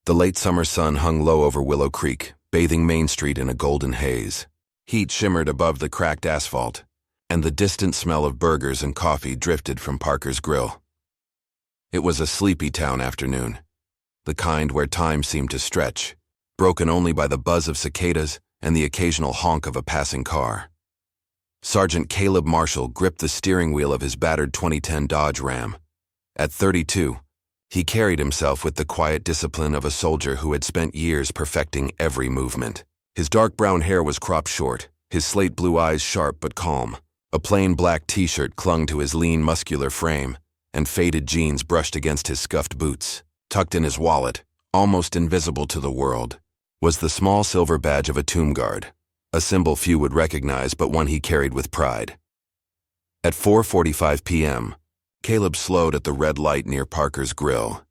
The late summer sun hung low over Willow Creek, bathing Main Street in a golden haze. Heat shimmered above the cracked asphalt, and the distant smell of burgers and coffee drifted from Parker's Grill. It was a sleepy town afternoon, the kind where time seemed to stretch, broken only by the buzz of cicadas and the occasional honk of a passing car. Sergeant Caleb Marshall gripped the steering wheel of his battered 2010 Dodge Ram. At 32, he carried himself with the quiet discipline of a soldier who had spent years perfecting every movement. His dark brown hair was cropped short, his slate blue eyes sharp but calm. A plain black t-shirt clung to his lean, muscular frame, and faded jeans brushed against his scuffed boots. Tucked in his wallet, almost invisible to the world, was the small silver badge of a tomb guard, a symbol few would recognize but one he carried with pride. At 4:45 p.m., Caleb slowed at the red light near Parker's Grill.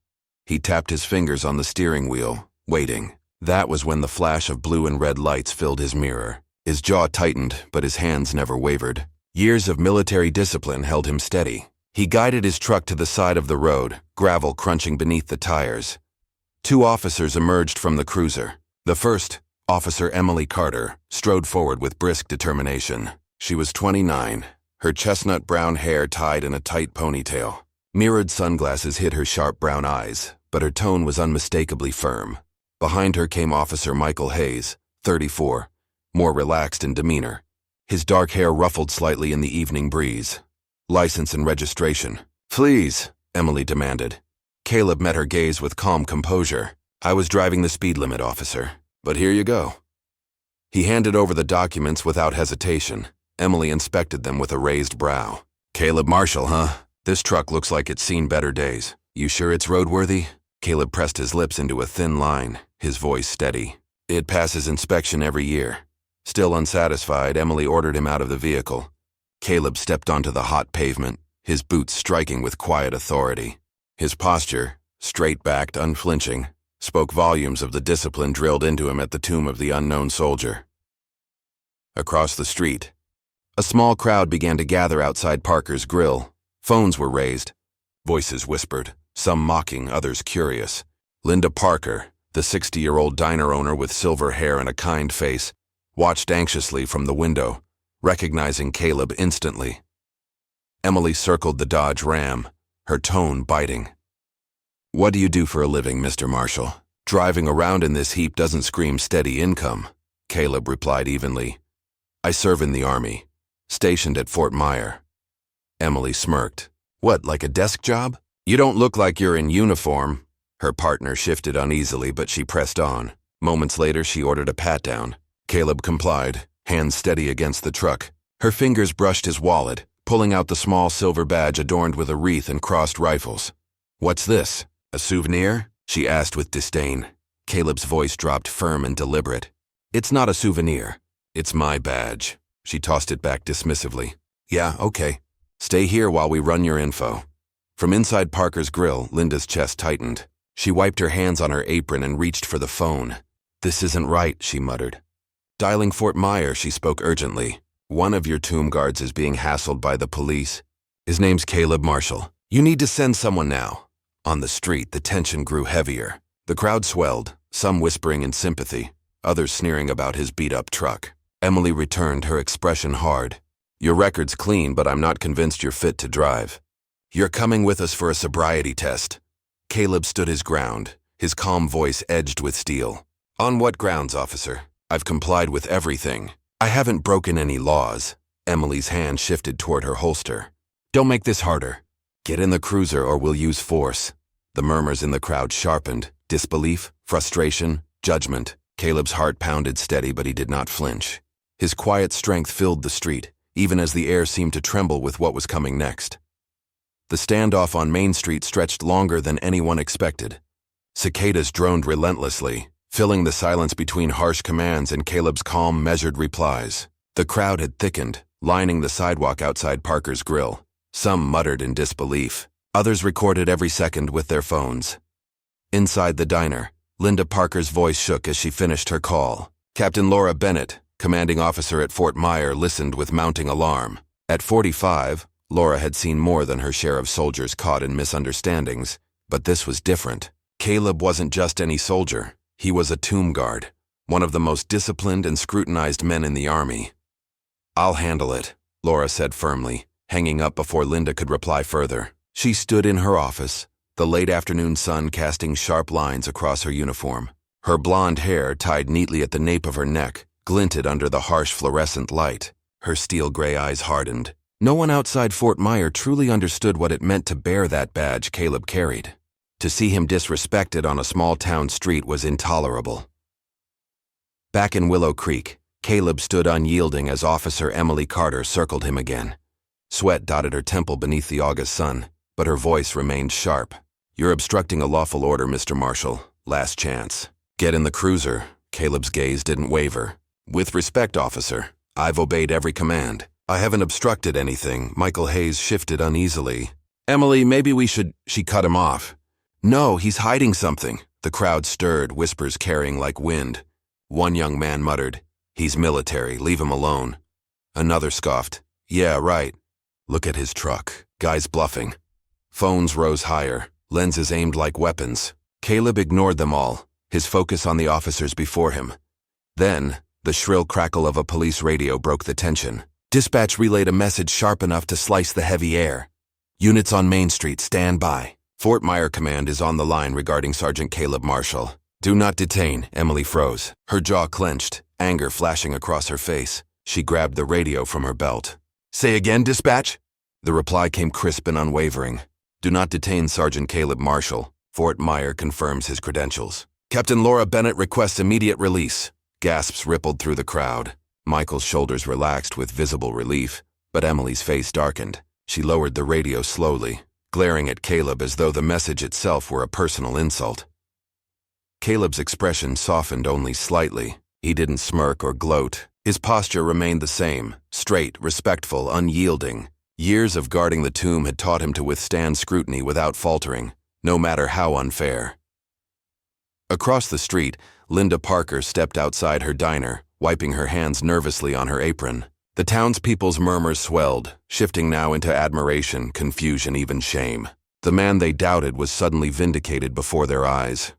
He tapped his fingers on the steering wheel, waiting. That was when the flash of blue and red lights filled his mirror. His jaw tightened, but his hands never wavered. Years of military discipline held him steady. He guided his truck to the side of the road, gravel crunching beneath the tires. Two officers emerged from the cruiser. The first, Officer Emily Carter, strode forward with brisk determination. She was 29, her chestnut brown hair tied in a tight ponytail. Mirrored sunglasses hid her sharp brown eyes, but her tone was unmistakably firm. Behind her came Officer Michael Hayes, 34, more relaxed in demeanor. His dark hair ruffled slightly in the evening breeze. License and registration. Please, Emily demanded. Caleb met her gaze with calm composure. I was driving the speed limit, officer. But here you go. He handed over the documents without hesitation. Emily inspected them with a raised brow. Caleb Marshall, huh? This truck looks like it's seen better days. You sure it's roadworthy? Caleb pressed his lips into a thin line, his voice steady. It passes inspection every year. Still unsatisfied, Emily ordered him out of the vehicle. Caleb stepped onto the hot pavement, his boots striking with quiet authority. His posture, straight-backed, unflinching, spoke volumes of the discipline drilled into him at the tomb of the unknown soldier. Across the street, a small crowd began to gather outside Parker's Grill. Phones were raised. Voices whispered, some mocking, others curious. Linda Parker, the 60-year-old diner owner with silver hair and a kind face, watched anxiously from the window, recognizing Caleb instantly. Emily circled the Dodge Ram, her tone biting. What do you do for a living, Mr. Marshall? Driving around in this heap doesn't scream steady income, Caleb replied evenly. I serve in the Army, stationed at Fort Myer. Emily smirked. What, like a desk job? You don't look like you're in uniform. Her partner shifted uneasily, but she pressed on. Moments later, she ordered a pat-down. Caleb complied, hands steady against the truck. Her fingers brushed his wallet, pulling out the small silver badge adorned with a wreath and crossed rifles. What's this? A souvenir? She asked with disdain. Caleb's voice dropped firm and deliberate. It's not a souvenir. It's my badge. She tossed it back dismissively. Yeah, okay. Stay here while we run your info. From inside Parker's Grill, Linda's chest tightened. She wiped her hands on her apron and reached for the phone. This isn't right, she muttered. Dialing Fort Myer, she spoke urgently. One of your tomb guards is being hassled by the police. His name's Caleb Marshall. You need to send someone now. On the street, the tension grew heavier. The crowd swelled, some whispering in sympathy, others sneering about his beat-up truck. Emily returned, her expression hard. Your record's clean, but I'm not convinced you're fit to drive. You're coming with us for a sobriety test. Caleb stood his ground, his calm voice edged with steel. On what grounds, officer? I've complied with everything. I haven't broken any laws. Emily's hand shifted toward her holster. Don't make this harder. Get in the cruiser or we'll use force. The murmurs in the crowd sharpened. Disbelief, frustration, judgment. Caleb's heart pounded steady, but he did not flinch. His quiet strength filled the street, even as the air seemed to tremble with what was coming next. The standoff on Main Street stretched longer than anyone expected. Cicadas droned relentlessly, filling the silence between harsh commands and Caleb's calm, measured replies. The crowd had thickened, lining the sidewalk outside Parker's Grill. Some muttered in disbelief. Others recorded every second with their phones. Inside the diner, Linda Parker's voice shook as she finished her call. Captain Laura Bennett, commanding officer at Fort Myer, listened with mounting alarm. At 45, Laura had seen more than her share of soldiers caught in misunderstandings, but this was different. Caleb wasn't just any soldier. He was a tomb guard, one of the most disciplined and scrutinized men in the army. "I'll handle it," Laura said firmly, hanging up before Linda could reply further. She stood in her office, the late afternoon sun casting sharp lines across her uniform. Her blonde hair, tied neatly at the nape of her neck, glinted under the harsh fluorescent light. Her steel-gray eyes hardened. No one outside Fort Myer truly understood what it meant to bear that badge Caleb carried. To see him disrespected on a small-town street was intolerable. Back in Willow Creek, Caleb stood unyielding as Officer Emily Carter circled him again. Sweat dotted her temple beneath the August sun, but her voice remained sharp. "You're obstructing a lawful order, Mr. Marshall. Last chance. Get in the cruiser." Caleb's gaze didn't waver. "With respect, officer. I've obeyed every command. I haven't obstructed anything." Michael Hayes shifted uneasily. "Emily, maybe we should—" She cut him off. "No, he's hiding something." The crowd stirred, whispers carrying like wind. One young man muttered, "He's military, leave him alone." Another scoffed, "Yeah, right. Look at his truck." Guys bluffing. Phones rose higher, lenses aimed like weapons. Caleb ignored them all, his focus on the officers before him. Then, the shrill crackle of a police radio broke the tension. Dispatch relayed a message sharp enough to slice the heavy air. "Units on Main Street, stand by. Fort Myer Command is on the line regarding Sergeant Caleb Marshall." "Do not detain." Emily froze, her jaw clenched, anger flashing across her face. She grabbed the radio from her belt. "Say again, dispatch?" The reply came crisp and unwavering. "Do not detain Sergeant Caleb Marshall. Fort Myer confirms his credentials. Captain Laura Bennett requests immediate release." Gasps rippled through the crowd. Michael's shoulders relaxed with visible relief, but Emily's face darkened. She lowered the radio slowly, glaring at Caleb as though the message itself were a personal insult. Caleb's expression softened only slightly. He didn't smirk or gloat. His posture remained the same, straight, respectful, unyielding. Years of guarding the tomb had taught him to withstand scrutiny without faltering, no matter how unfair. Across the street, Linda Parker stepped outside her diner, wiping her hands nervously on her apron. The townspeople's murmurs swelled, shifting now into admiration, confusion, even shame. The man they doubted was suddenly vindicated before their eyes.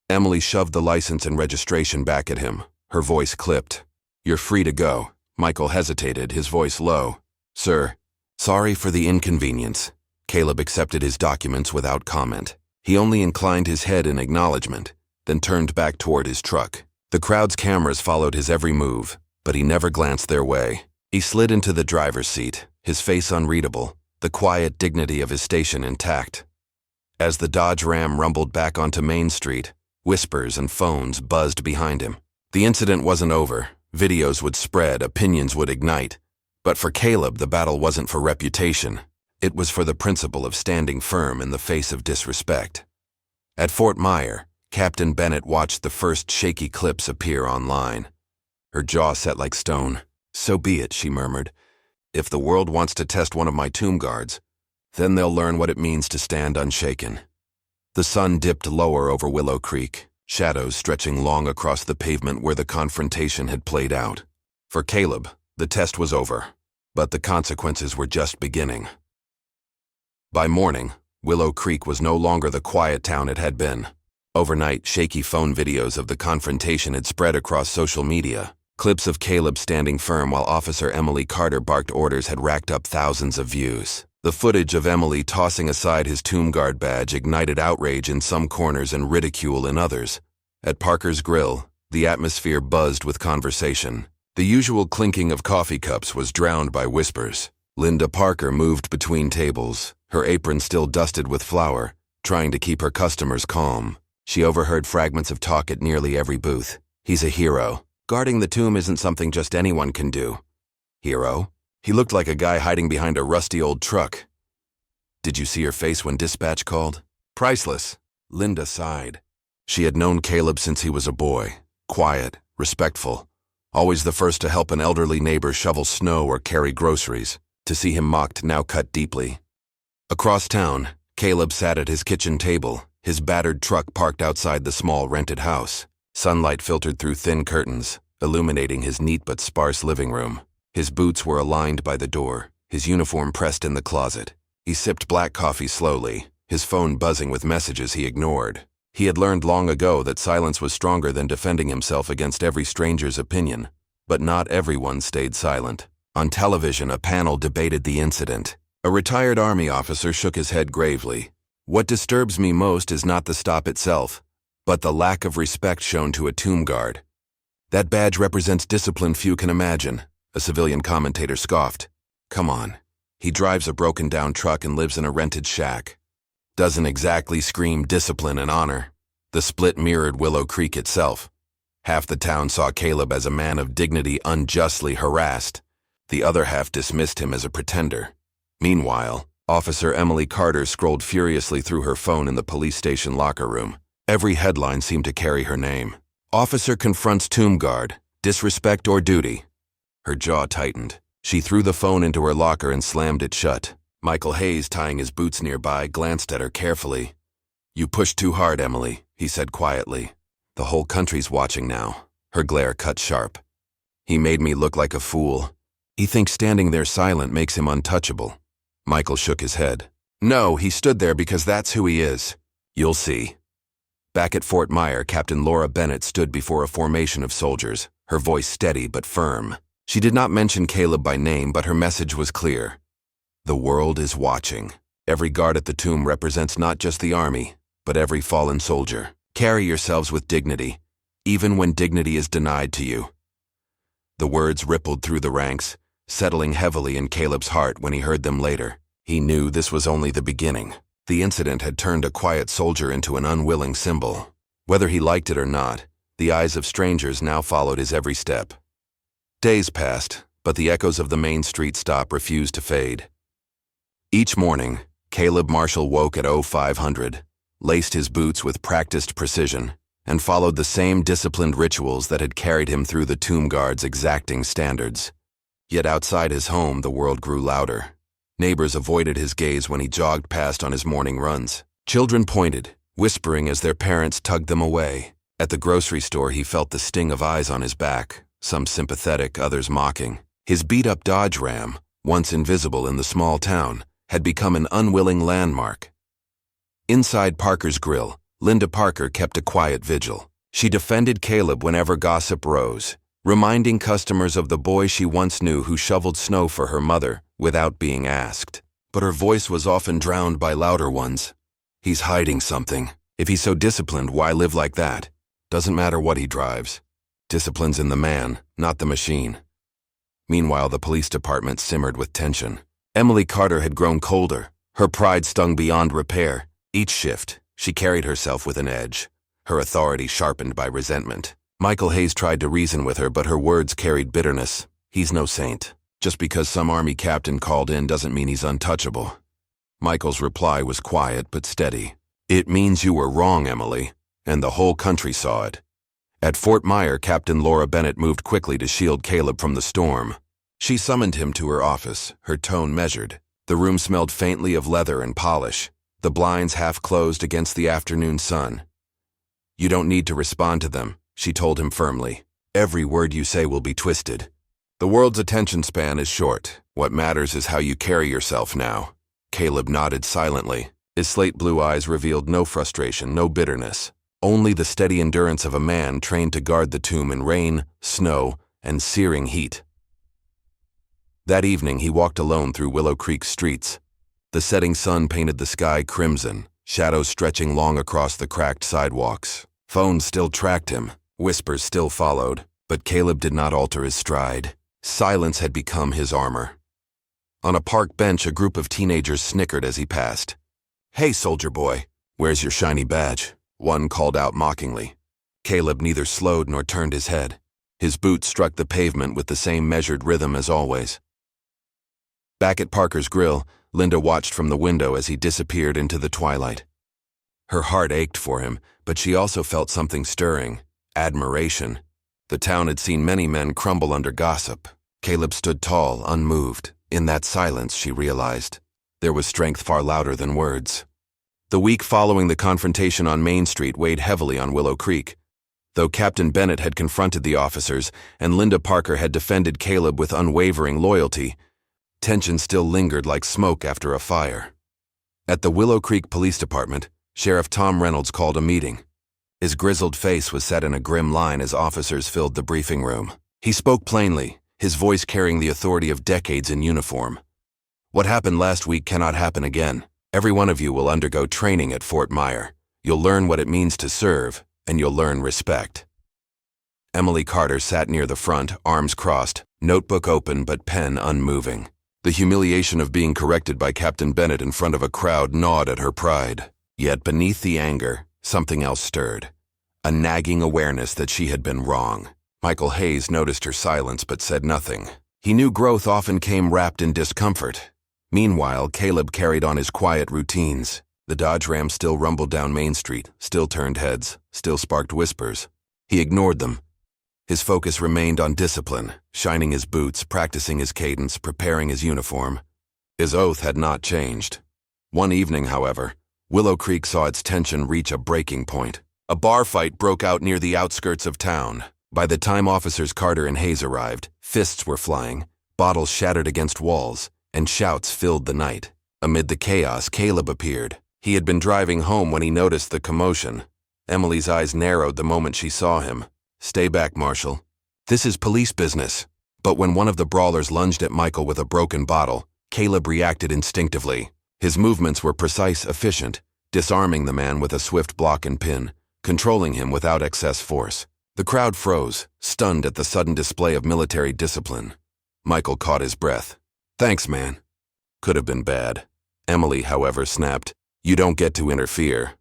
Emily shoved the license and registration back at him, her voice clipped. "You're free to go." Michael hesitated, his voice low. "Sir, sorry for the inconvenience." Caleb accepted his documents without comment. He only inclined his head in acknowledgement, then turned back toward his truck. The crowd's cameras followed his every move, but he never glanced their way. He slid into the driver's seat, his face unreadable, the quiet dignity of his station intact. As the Dodge Ram rumbled back onto Main Street, whispers and phones buzzed behind him. The incident wasn't over. Videos would spread, opinions would ignite. But for Caleb, the battle wasn't for reputation. It was for the principle of standing firm in the face of disrespect. At Fort Myer, Captain Bennett watched the first shaky clips appear online. Her jaw set like stone. "So be it," she murmured. "If the world wants to test one of my tomb guards, then they'll learn what it means to stand unshaken." The sun dipped lower over Willow Creek, shadows stretching long across the pavement where the confrontation had played out. For Caleb, the test was over, but the consequences were just beginning. By morning, Willow Creek was no longer the quiet town it had been. Overnight, shaky phone videos of the confrontation had spread across social media. Clips of Caleb standing firm while Officer Emily Carter barked orders had racked up thousands of views. The footage of Emily tossing aside his tomb guard badge ignited outrage in some corners and ridicule in others. At Parker's Grill, the atmosphere buzzed with conversation. The usual clinking of coffee cups was drowned by whispers. Linda Parker moved between tables, her apron still dusted with flour, trying to keep her customers calm. She overheard fragments of talk at nearly every booth. "He's a hero. Guarding the tomb isn't something just anyone can do." "Hero? He looked like a guy hiding behind a rusty old truck." "Did you see her face when dispatch called?" "Priceless." Linda sighed. She had known Caleb since he was a boy. Quiet, respectful, always the first to help an elderly neighbor shovel snow or carry groceries. To see him mocked now cut deeply. Across town, Caleb sat at his kitchen table, his battered truck parked outside the small rented house. Sunlight filtered through thin curtains, illuminating his neat but sparse living room. His boots were aligned by the door, his uniform pressed in the closet. He sipped black coffee slowly, his phone buzzing with messages he ignored. He had learned long ago that silence was stronger than defending himself against every stranger's opinion, but not everyone stayed silent. On television, a panel debated the incident. A retired Army officer shook his head gravely. "What disturbs me most is not the stop itself, but the lack of respect shown to a tomb guard. That badge represents discipline few can imagine," a civilian commentator scoffed. "Come on. He drives a broken-down truck and lives in a rented shack. Doesn't exactly scream discipline and honor." The split mirrored Willow Creek itself. Half the town saw Caleb as a man of dignity unjustly harassed. The other half dismissed him as a pretender. Meanwhile, Officer Emily Carter scrolled furiously through her phone in the police station locker room. Every headline seemed to carry her name. "Officer confronts tomb guard. Disrespect or duty?" Her jaw tightened. She threw the phone into her locker and slammed it shut. Michael Hayes, tying his boots nearby, glanced at her carefully. "You pushed too hard, Emily," he said quietly. "The whole country's watching now." Her glare cut sharp. "He made me look like a fool. He thinks standing there silent makes him untouchable." Michael shook his head. "No, he stood there because that's who he is. You'll see." Back at Fort Myer, Captain Laura Bennett stood before a formation of soldiers, her voice steady but firm. She did not mention Caleb by name, but her message was clear. The world is watching. Every guard at the tomb represents not just the army, but every fallen soldier. Carry yourselves with dignity, even when dignity is denied to you. The words rippled through the ranks, settling heavily in Caleb's heart when he heard them later. He knew this was only the beginning. The incident had turned a quiet soldier into an unwilling symbol. Whether he liked it or not, the eyes of strangers now followed his every step. Days passed, but the echoes of the Main Street stop refused to fade. Each morning, Caleb Marshall woke at 0500, laced his boots with practiced precision, and followed the same disciplined rituals that had carried him through the tomb guard's exacting standards. Yet outside his home, the world grew louder. Neighbors avoided his gaze when he jogged past on his morning runs. Children pointed, whispering as their parents tugged them away. At the grocery store, he felt the sting of eyes on his back, some sympathetic, others mocking. His beat-up Dodge Ram, once invisible in the small town, had become an unwilling landmark. Inside Parker's Grill, Linda Parker kept a quiet vigil. She defended Caleb whenever gossip rose, reminding customers of the boy she once knew who shoveled snow for her mother without being asked. But her voice was often drowned by louder ones. "He's hiding something. If he's so disciplined, why live like that? Doesn't matter what he drives. Discipline's in the man, not the machine." Meanwhile, the police department simmered with tension. Emily Carter had grown colder. Her pride stung beyond repair. Each shift, she carried herself with an edge, her authority sharpened by resentment. Michael Hayes tried to reason with her, but her words carried bitterness. "He's no saint. Just because some army captain called in doesn't mean he's untouchable." Michael's reply was quiet but steady. "It means you were wrong, Emily, and the whole country saw it." At Fort Myer, Captain Laura Bennett moved quickly to shield Caleb from the storm. She summoned him to her office, her tone measured. The room smelled faintly of leather and polish, the blinds half closed against the afternoon sun. "You don't need to respond to them," she told him firmly. "Every word you say will be twisted. The world's attention span is short. What matters is how you carry yourself now." Caleb nodded silently. His slate blue eyes revealed no frustration, no bitterness, only the steady endurance of a man trained to guard the tomb in rain, snow, and searing heat. That evening, he walked alone through Willow Creek's streets. The setting sun painted the sky crimson, shadows stretching long across the cracked sidewalks. Phones still tracked him, whispers still followed, but Caleb did not alter his stride. Silence had become his armor. On a park bench, a group of teenagers snickered as he passed. "Hey, soldier boy, where's your shiny badge?" one called out mockingly. Caleb neither slowed nor turned his head. His boots struck the pavement with the same measured rhythm as always. Back at Parker's Grill, Linda watched from the window as he disappeared into the twilight. Her heart ached for him, but she also felt something stirring: admiration. The town had seen many men crumble under gossip. Caleb stood tall, unmoved. In that silence, she realized, there was strength far louder than words. The week following the confrontation on Main Street weighed heavily on Willow Creek. Though Captain Bennett had confronted the officers and Linda Parker had defended Caleb with unwavering loyalty, tension still lingered like smoke after a fire. At the Willow Creek Police Department, Sheriff Tom Reynolds called a meeting. His grizzled face was set in a grim line as officers filled the briefing room. He spoke plainly, his voice carrying the authority of decades in uniform. What happened last week cannot happen again. Every one of you will undergo training at Fort Myer. You'll learn what it means to serve, and you'll learn respect. Emily Carter sat near the front, arms crossed, notebook open but pen unmoving. The humiliation of being corrected by Captain Bennett in front of a crowd gnawed at her pride. Yet beneath the anger, something else stirred. A nagging awareness that she had been wrong. Michael Hayes noticed her silence but said nothing. He knew growth often came wrapped in discomfort. Meanwhile, Caleb carried on his quiet routines. The Dodge Ram still rumbled down Main Street, still turned heads, still sparked whispers. He ignored them. His focus remained on discipline, shining his boots, practicing his cadence, preparing his uniform. His oath had not changed. One evening, however, Willow Creek saw its tension reach a breaking point. A bar fight broke out near the outskirts of town. By the time officers Carter and Hayes arrived, fists were flying, bottles shattered against walls, and shouts filled the night. Amid the chaos, Caleb appeared. He had been driving home when he noticed the commotion. Emily's eyes narrowed the moment she saw him. "Stay back, Marshal. This is police business." But when one of the brawlers lunged at Michael with a broken bottle, Caleb reacted instinctively. His movements were precise, efficient, disarming the man with a swift block and pin, controlling him without excess force. The crowd froze, stunned at the sudden display of military discipline. Michael caught his breath. "Thanks, man." Could have been bad. Emily, however, snapped, "You don't get to interfere."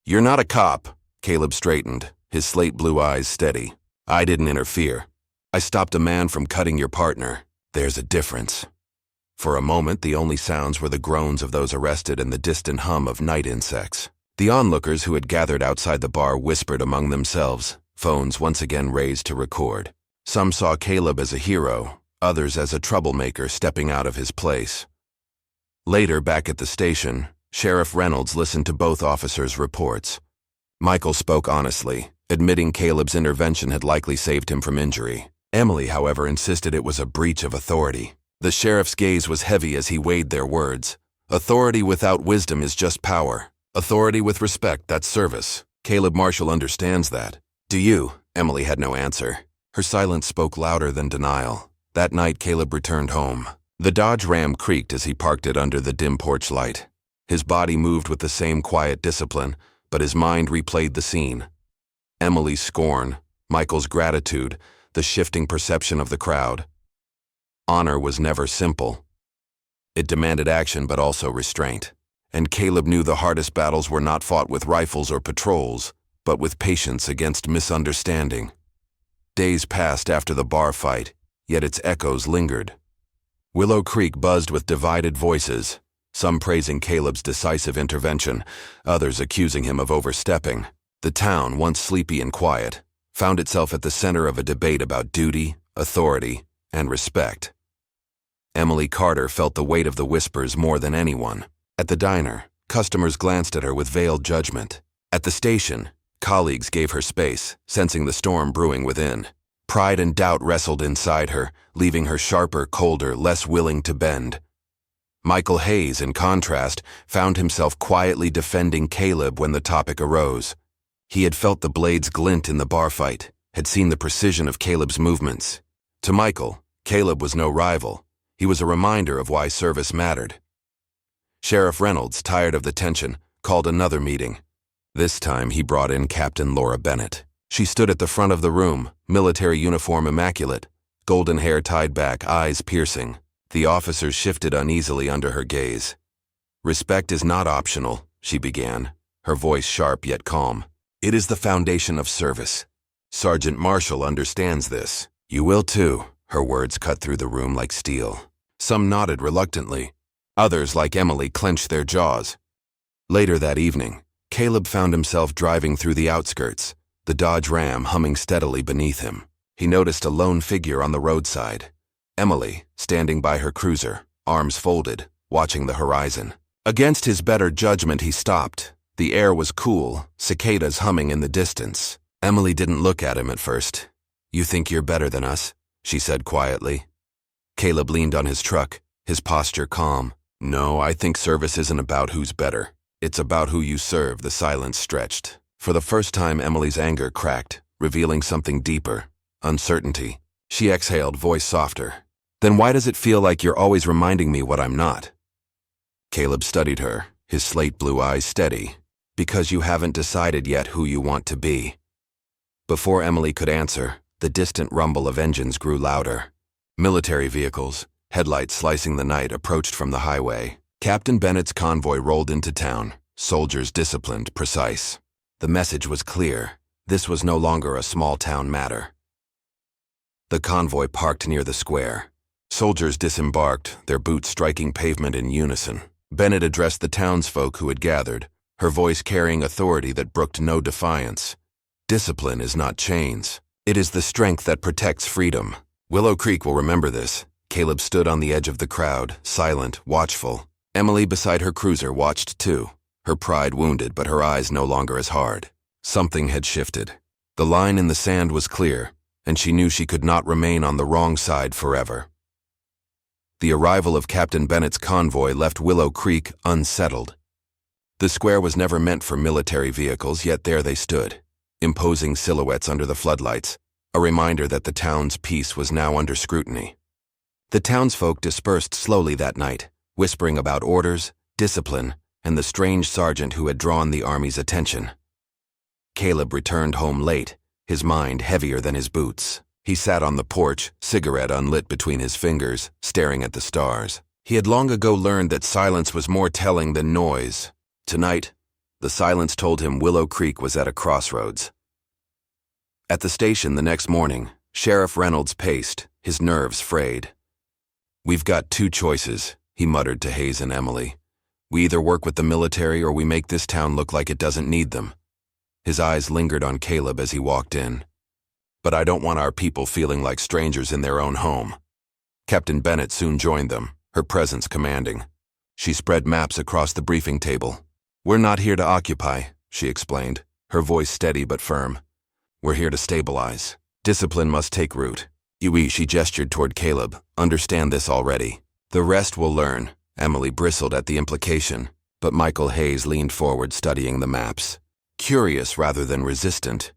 "You're not a cop." Caleb straightened, his slate blue eyes steady. "I didn't interfere. I stopped a man from cutting your partner. There's a difference." For a moment, the only sounds were the groans of those arrested and the distant hum of night insects. The onlookers who had gathered outside the bar whispered among themselves, phones once again raised to record. Some saw Caleb as a hero, others as a troublemaker stepping out of his place. Later, back at the station, Sheriff Reynolds listened to both officers' reports. Michael spoke honestly, admitting Caleb's intervention had likely saved him from injury. Emily, however, insisted it was a breach of authority. The sheriff's gaze was heavy as he weighed their words. Authority without wisdom is just power. Authority with respect, that's service. Caleb Marshall understands that. "Do you?" Emily had no answer. Her silence spoke louder than denial. That night, Caleb returned home. The Dodge Ram creaked as he parked it under the dim porch light. His body moved with the same quiet discipline, but his mind replayed the scene. Emily's scorn, Michael's gratitude, the shifting perception of the crowd. Honor was never simple. It demanded action but also restraint. And Caleb knew the hardest battles were not fought with rifles or patrols, but with patience against misunderstanding. Days passed after the bar fight, yet its echoes lingered. Willow Creek buzzed with divided voices, some praising Caleb's decisive intervention, others accusing him of overstepping. The town, once sleepy and quiet, found itself at the center of a debate about duty, authority, and respect. Emily Carter felt the weight of the whispers more than anyone. At the diner, customers glanced at her with veiled judgment. At the station, colleagues gave her space, sensing the storm brewing within. Pride and doubt wrestled inside her, leaving her sharper, colder, less willing to bend. Michael Hayes, in contrast, found himself quietly defending Caleb when the topic arose. He had felt the blades glint in the bar fight, had seen the precision of Caleb's movements. To Michael, Caleb was no rival. He was a reminder of why service mattered. Sheriff Reynolds, tired of the tension, called another meeting. This time he brought in Captain Laura Bennett. She stood at the front of the room, military uniform immaculate, golden hair tied back, eyes piercing. The officers shifted uneasily under her gaze. "Respect is not optional," she began, her voice sharp yet calm. "It is the foundation of service. Sergeant Marshall understands this. You will too." Her words cut through the room like steel. Some nodded reluctantly. Others, like Emily, clenched their jaws. Later that evening, Caleb found himself driving through the outskirts, the Dodge Ram humming steadily beneath him. He noticed a lone figure on the roadside. Emily, standing by her cruiser, arms folded, watching the horizon. Against his better judgment, he stopped. The air was cool, cicadas humming in the distance. Emily didn't look at him at first. "You think you're better than us?" she said quietly. Caleb leaned on his truck, his posture calm. "No, I think service isn't about who's better. It's about who you serve." The silence stretched. For the first time, Emily's anger cracked, revealing something deeper: uncertainty. She exhaled, voice softer. "Then why does it feel like you're always reminding me what I'm not?" Caleb studied her, his slate blue eyes steady. "Because you haven't decided yet who you want to be." Before Emily could answer, the distant rumble of engines grew louder. Military vehicles, headlights slicing the night, approached from the highway. Captain Bennett's convoy rolled into town, soldiers disciplined, precise. The message was clear. This was no longer a small-town matter. The convoy parked near the square. Soldiers disembarked, their boots striking pavement in unison. Bennett addressed the townsfolk who had gathered, her voice carrying authority that brooked no defiance. "Discipline is not chains. It is the strength that protects freedom. Willow Creek will remember this." Caleb stood on the edge of the crowd, silent, watchful. Emily, beside her cruiser, watched too, her pride wounded but her eyes no longer as hard. Something had shifted. The line in the sand was clear, and she knew she could not remain on the wrong side forever. The arrival of Captain Bennett's convoy left Willow Creek unsettled. The square was never meant for military vehicles, yet there they stood, imposing silhouettes under the floodlights, a reminder that the town's peace was now under scrutiny. The townsfolk dispersed slowly that night, whispering about orders, discipline, and the strange sergeant who had drawn the army's attention. Caleb returned home late, his mind heavier than his boots. He sat on the porch, cigarette unlit between his fingers, staring at the stars. He had long ago learned that silence was more telling than noise. Tonight, the silence told him Willow Creek was at a crossroads. At the station the next morning, Sheriff Reynolds paced, his nerves frayed. "We've got two choices," he muttered to Hayes and Emily. "We either work with the military or we make this town look like it doesn't need them." His eyes lingered on Caleb as he walked in. "But I don't want our people feeling like strangers in their own home." Captain Bennett soon joined them, her presence commanding. She spread maps across the briefing table. "We're not here to occupy," she explained, her voice steady but firm. "We're here to stabilize. Discipline must take root. You," she gestured toward Caleb, "understand this already. The rest will learn." Emily bristled at the implication, but Michael Hayes leaned forward, studying the maps, curious rather than resistant.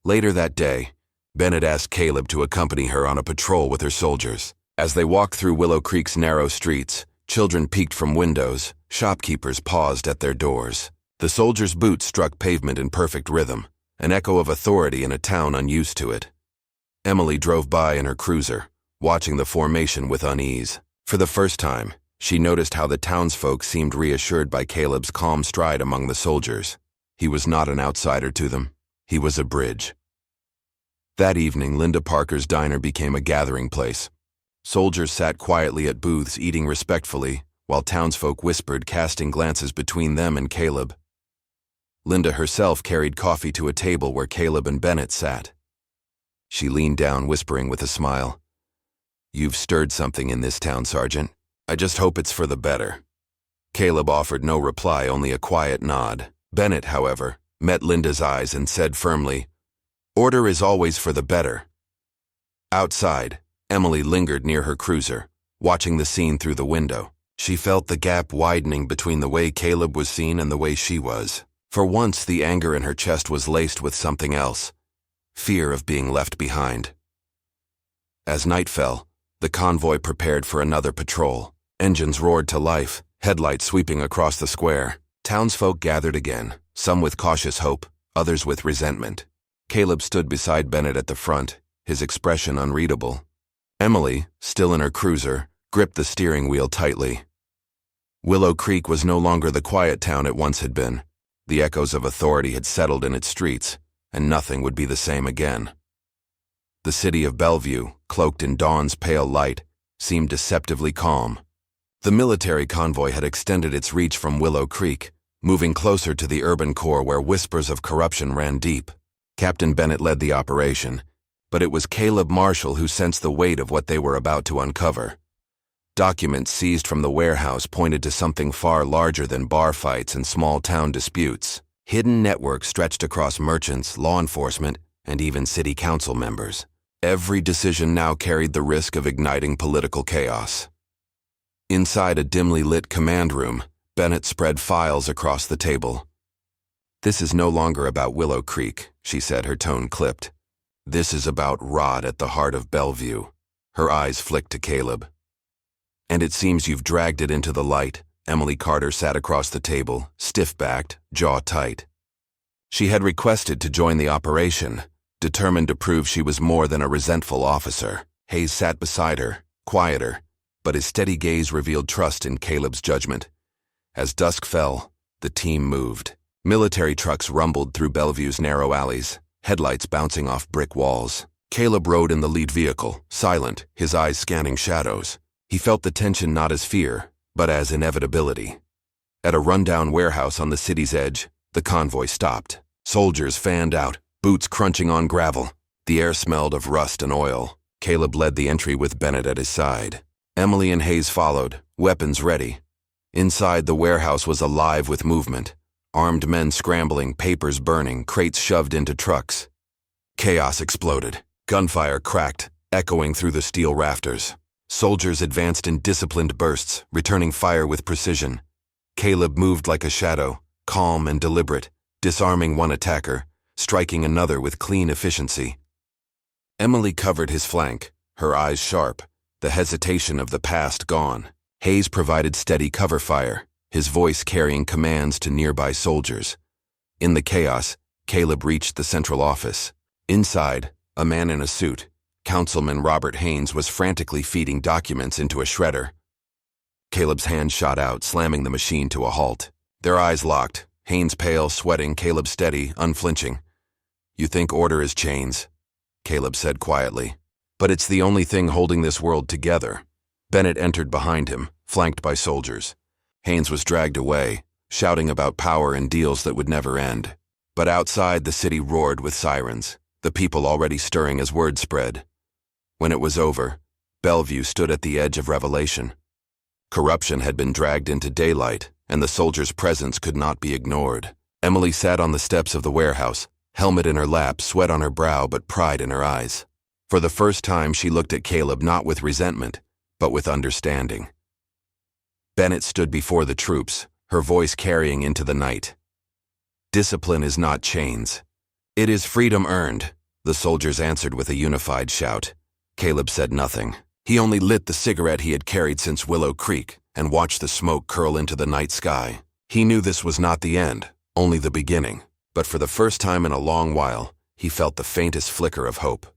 Later that day, Bennett asked Caleb to accompany her on a patrol with her soldiers. As they walked through Willow Creek's narrow streets, children peeked from windows, shopkeepers paused at their doors. The soldiers' boots struck pavement in perfect rhythm, an echo of authority in a town unused to it. Emily drove by in her cruiser, watching the formation with unease. For the first time, she noticed how the townsfolk seemed reassured by Caleb's calm stride among the soldiers. He was not an outsider to them. He was a bridge. That evening, Linda Parker's diner became a gathering place. Soldiers sat quietly at booths, eating respectfully, while townsfolk whispered, casting glances between them and Caleb. Linda herself carried coffee to a table where Caleb and Bennett sat. She leaned down, whispering with a smile, "You've stirred something in this town, Sergeant. I just hope it's for the better." Caleb offered no reply, only a quiet nod. Bennett, however, met Linda's eyes and said firmly, "Order is always for the better." Outside, Emily lingered near her cruiser, watching the scene through the window. She felt the gap widening between the way Caleb was seen and the way she was. For once, the anger in her chest was laced with something else: fear of being left behind. As night fell, the convoy prepared for another patrol. Engines roared to life, headlights sweeping across the square. Townsfolk gathered again, some with cautious hope, others with resentment. Caleb stood beside Bennett at the front, his expression unreadable. Emily, still in her cruiser, gripped the steering wheel tightly. Willow Creek was no longer the quiet town it once had been. The echoes of authority had settled in its streets, and nothing would be the same again. The city of Belleview, cloaked in dawn's pale light, seemed deceptively calm. The military convoy had extended its reach from Willow Creek, moving closer to the urban core where whispers of corruption ran deep. Captain Bennett led the operation, but it was Caleb Marshall who sensed the weight of what they were about to uncover. Documents seized from the warehouse pointed to something far larger than bar fights and small-town disputes. Hidden networks stretched across merchants, law enforcement, and even city council members. Every decision now carried the risk of igniting political chaos. Inside a dimly lit command room, Bennett spread files across the table. "This is no longer about Willow Creek," she said, her tone clipped. "This is about rot at the heart of Belleview." Her eyes flicked to Caleb. "And it seems you've dragged it into the light." Emily Carter sat across the table, stiff-backed, jaw tight. She had requested to join the operation, determined to prove she was more than a resentful officer. Hayes sat beside her, quieter, but his steady gaze revealed trust in Caleb's judgment. As dusk fell, the team moved. Military trucks rumbled through Belleview's narrow alleys, headlights bouncing off brick walls. Caleb rode in the lead vehicle, silent, his eyes scanning shadows. He felt the tension not as fear, but as inevitability. At a rundown warehouse on the city's edge, the convoy stopped. Soldiers fanned out, boots crunching on gravel. The air smelled of rust and oil. Caleb led the entry with Bennett at his side. Emily and Hayes followed, weapons ready. Inside, the warehouse was alive with movement. Armed men scrambling, papers burning, crates shoved into trucks. Chaos exploded. Gunfire cracked, echoing through the steel rafters. Soldiers advanced in disciplined bursts, returning fire with precision. Caleb moved like a shadow, calm and deliberate, disarming one attacker, striking another with clean efficiency. Emily covered his flank, her eyes sharp, the hesitation of the past gone. Hayes provided steady cover fire, his voice carrying commands to nearby soldiers. In the chaos, Caleb reached the central office. Inside, a man in a suit, Councilman Robert Haynes, was frantically feeding documents into a shredder. Caleb's hand shot out, slamming the machine to a halt. Their eyes locked, Haynes pale, sweating, Caleb steady, unflinching. "You think order is chains," Caleb said quietly. "But it's the only thing holding this world together." Bennett entered behind him, flanked by soldiers. Haynes was dragged away, shouting about power and deals that would never end. But outside, the city roared with sirens, the people already stirring as word spread. When it was over, Bellevue stood at the edge of revelation. Corruption had been dragged into daylight, and the soldiers' presence could not be ignored. Emily sat on the steps of the warehouse, helmet in her lap, sweat on her brow, but pride in her eyes. For the first time, she looked at Caleb not with resentment, but with understanding. Bennett stood before the troops, her voice carrying into the night. "Discipline is not chains. It is freedom earned," the soldiers answered with a unified shout. Caleb said nothing. He only lit the cigarette he had carried since Willow Creek and watched the smoke curl into the night sky. He knew this was not the end, only the beginning, but for the first time in a long while, he felt the faintest flicker of hope.